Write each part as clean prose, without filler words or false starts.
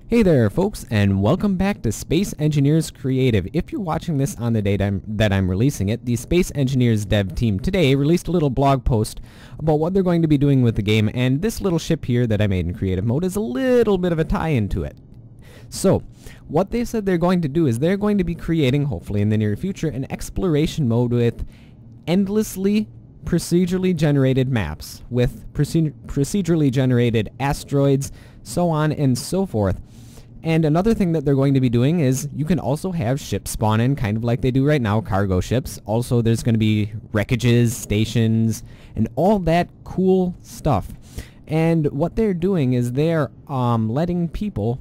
Hey there folks, and welcome back to Space Engineers Creative. If you're watching this on the date that I'm releasing it, the Space Engineers dev team today released a little blog post about what they're going to be doing with the game, and this little ship here that I made in creative mode is a little bit of a tie-in to it. So, what they said they're going to do is they're going to be creating, hopefully in the near future, an exploration mode with endlessly procedurally generated maps, with procedurally generated asteroids, so on and so forth. And another thing that they're going to be doing is you can also have ships spawn in, kind of like they do right now, cargo ships. Also, there's going to be wreckages, stations, and all that cool stuff. And what they're doing is they're letting people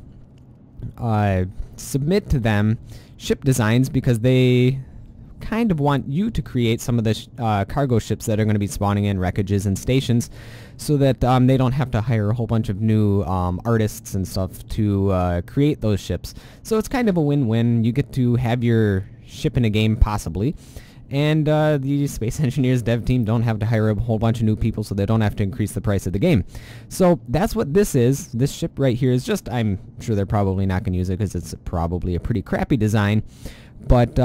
submit to them ship designs because they kind of want you to create some of the cargo ships that are going to be spawning in wreckages and stations, so that they don't have to hire a whole bunch of new artists and stuff to create those ships. So it's kind of a win-win. You get to have your ship in a game, possibly, and the Space Engineers dev team don't have to hire a whole bunch of new people, so they don't have to increase the price of the game. So that's what this is. This ship right here is just, I'm sure they're probably not going to use it because it's probably a pretty crappy design. But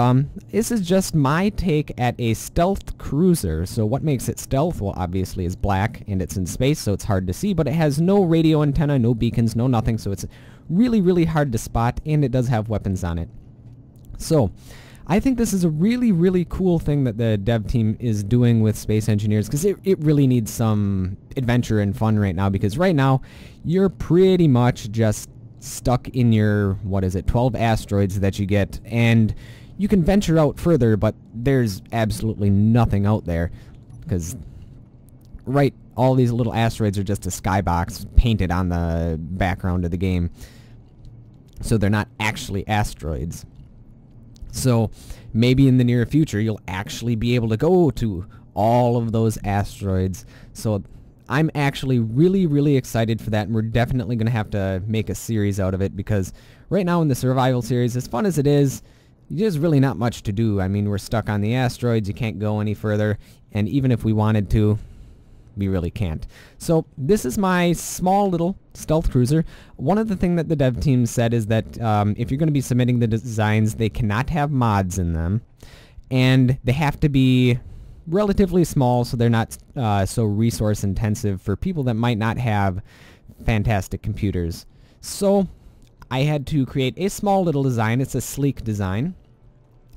this is just my take at a stealth cruiser. So what makes it stealth? Well, obviously is black, and it's in space, so it's hard to see, but it has no radio antenna, no beacons, no nothing, so it's really, really hard to spot, and it does have weapons on it. So I think this is a really, really cool thing that the dev team is doing with Space Engineers, because it really needs some adventure and fun right now, because right now you're pretty much just stuck in your, 12 asteroids that you get, and you can venture out further, but there's absolutely nothing out there, because all these little asteroids are just a skybox painted on the background of the game, so they're not actually asteroids. So maybe in the near future you'll actually be able to go to all of those asteroids. So I'm actually really, really excited for that, and we're definitely going to have to make a series out of it, because right now in the survival series, as fun as it is, there's really not much to do. I mean, we're stuck on the asteroids, you can't go any further, and even if we wanted to, we really can't. So this is my small little stealth cruiser. One of the things that the dev team said is that if you're going to be submitting the designs, they cannot have mods in them, and they have to be relatively small, so they're not so resource intensive for people that might not have fantastic computers. So I had to create a small little design. It's a sleek design.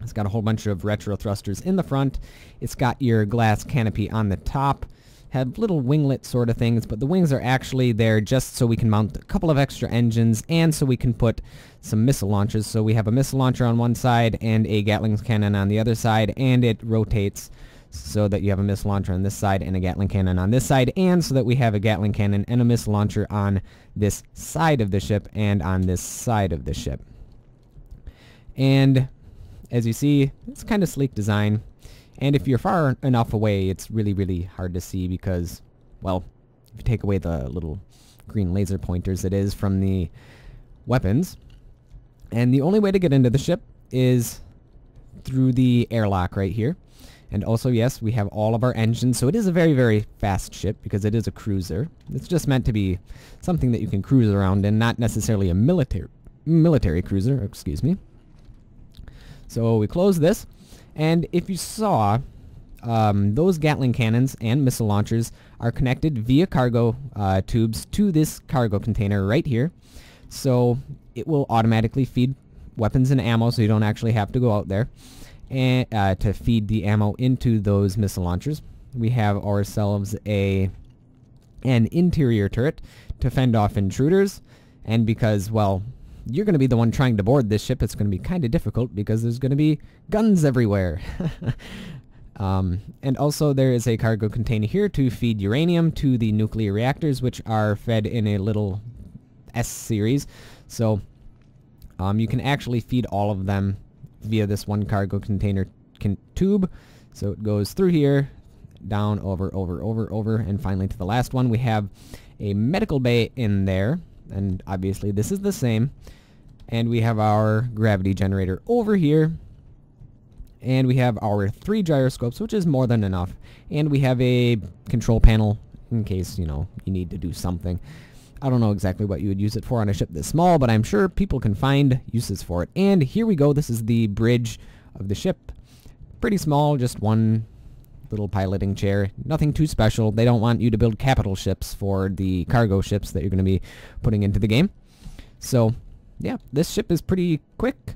It's got a whole bunch of retro thrusters in the front. It's got your glass canopy on the top. Have little winglet sort of things, but the wings are actually there just so we can mount a couple of extra engines, and so we can put some missile launchers. So we have a missile launcher on one side and a Gatling cannon on the other side, and it rotates so that you have a missile launcher on this side and a Gatling cannon on this side, and so that we have a Gatling cannon and a missile launcher on this side of the ship and on this side of the ship. And as you see, it's kind of sleek design, and if you're far enough away, it's really, really hard to see because, well, if you take away the little green laser pointers it is from the weapons, and the only way to get into the ship is through the airlock right here. And also, yes, we have all of our engines, so it is a very, very fast ship because it is a cruiser. It's just meant to be something that you can cruise around in, not necessarily a military cruiser, excuse me. So we close this, and if you saw, those Gatling cannons and missile launchers are connected via cargo tubes to this cargo container right here. So it will automatically feed weapons and ammo, so you don't actually have to go out there and to feed the ammo into those missile launchers. We have ourselves an interior turret to fend off intruders, and because, well, you're going to be the one trying to board this ship, it's going to be kind of difficult because there's going to be guns everywhere. And also there is a cargo container here to feed uranium to the nuclear reactors, which are fed in a little S-series. So you can actually feed all of them via this one cargo container tube. So it goes through here, down, over, and finally to the last one. We have a medical bay in there, and obviously this is the same. And we have our gravity generator over here, and we have our 3 gyroscopes, which is more than enough. And we have a control panel in case, you know, you need to do something. I don't know exactly what you would use it for on a ship this small, but I'm sure people can find uses for it. And here we go. This is the bridge of the ship. Pretty small, just one little piloting chair. Nothing too special. They don't want you to build capital ships for the cargo ships that you're going to be putting into the game. So, yeah, this ship is pretty quick.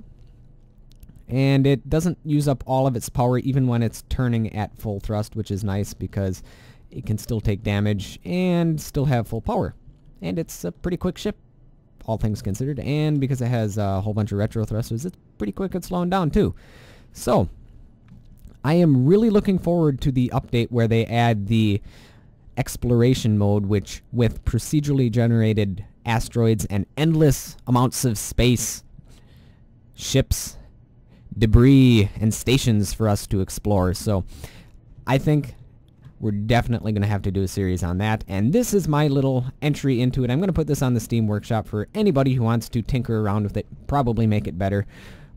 And it doesn't use up all of its power even when it's turning at full thrust, which is nice because it can still take damage and still have full power. And it's a pretty quick ship, all things considered. And because it has a whole bunch of retro thrusters, it's pretty quick at slowing down too. So, I am really looking forward to the update where they add the exploration mode, which with procedurally generated asteroids and endless amounts of space, ships, debris, and stations for us to explore. So I think we're definitely going to have to do a series on that, and this is my little entry into it. I'm going to put this on the Steam Workshop for anybody who wants to tinker around with it, probably make it better,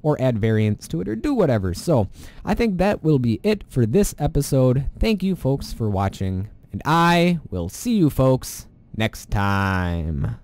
or add variants to it, or do whatever. So I think that will be it for this episode. Thank you folks for watching, and I will see you folks next time.